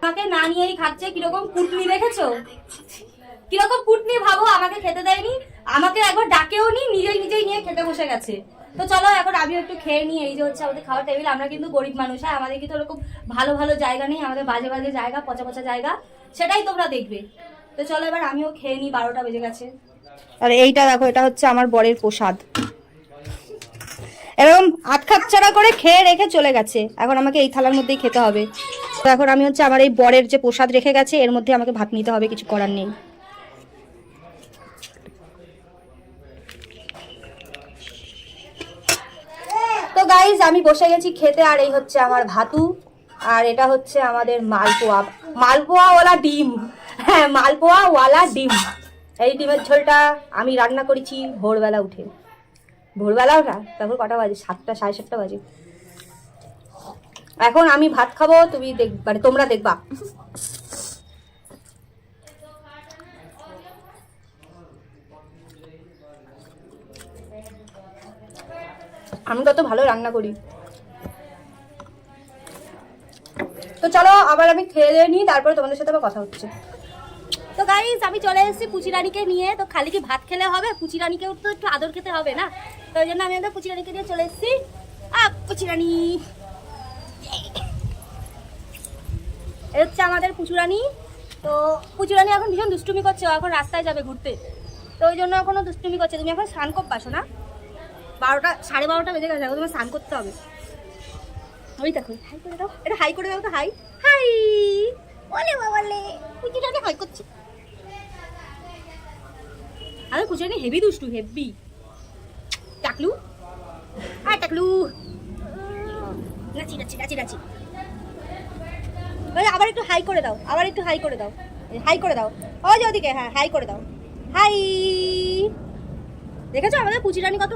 আমাকে না নিয়েই খাচ্ছে। কিরকম কুটনি দেখেছো, কিরকম কুটনি ভাবো। আমাকে খেতে দেয়নি, আমাকে একবার ডাকেও নি, নিজেই নিজেই নিয়ে খেতে বসে গেছে। তো চলো এখন আমিও একটু খেয়ে নিই। এই যে হচ্ছে আমাদের খাওয়ার টেবিল। আমরা কিন্তু গরিব মানুষ, হ্যাঁ, আমাদের কিন্তু ওরকম ভালো ভালো জায়গা নেই, আমাদের বাজে বাজে জায়গা, পচা পচা জায়গা, সেটাই তোমরা দেখবে। তো চলো এবার আমিও খেয়ে নিই, 12টা বেজে গেছে। আর এইটা দেখো, এটা হচ্ছে আমার বরের প্রসাদ। এরকম আটখাচ্ছাড়া করে খেয়ে রেখে চলে গেছে, এখন আমাকে এই থালার মধ্যেই খেতে হবে। তো এখন আমি হচ্ছে আমার এই বরের যে প্রসাদ রেখে গেছে এর মধ্যে আমাকে ভাত নিতে হবে, কিছু করার নেই। তো গাইজ আমি বসে গেছি খেতে, আর এই হচ্ছে আমার ভাতু, আর এটা হচ্ছে আমাদের মালপোয়া, মালপোয়াওয়ালা ডিম। হ্যাঁ, মালপোয়াওয়ালা ডিম। এই ডিমের ঝোলটা আমি রান্না করেছি ভোরবেলা উঠে। ভোরবেলাও না, তারপর কটা বাজে, 7টা 7:30 বাজে। এখন আমি ভাত খাবো, তুমি মানে তোমরা দেখবা। আমি কত ভালো রান্না করি। তো চলো আবার আমি খেয়ে নিই, তারপরে তোমাদের সাথে আবার কথা হচ্ছে। তো গাইস আমি চলে এসেছি পুচিরানিকে নিয়ে। তো খালি কি ভাত খেলে হবে, পুচিরানিকেও তো একটু আদর খেতে হবে না? তো ওই জন্য আমি আমাদের পুচিরানিকে নিয়ে চলে এসেছি। পুচিরানি, এ হচ্ছে আমাদের পুচুরানি। তো পুচুরানি এখন ভীষণ দুষ্টুমি করছে, এখন রাস্তায় যাবে ঘুরতে, তো ওই জন্য এখনো দুষ্টুমি করছে। তুমি এখন স্নান করতে পারছো না, 12টা 12:30 বেজে গেছে, এখন তোমার স্নান করতে হবে। ওই দেখো, হাই করে দাও, এটা হাই করে দাও তো, হাই হাই। ওলে বাবালে, পুচুরানি হাই করছে। আরে পুচুরানি হেভি দুষ্টু, হেভি। টাকলু, আয় টাকলু, নাচি নাচি নাচি নাচি। আবার একটু হাই করে দাও, আবার একটু হাই করে দাও, হাই করে দাও। ওই যে ওদিকে, হ্যাঁ হাই করে দাও, হাই। দেখেছো আমাদের পুচিরানি কত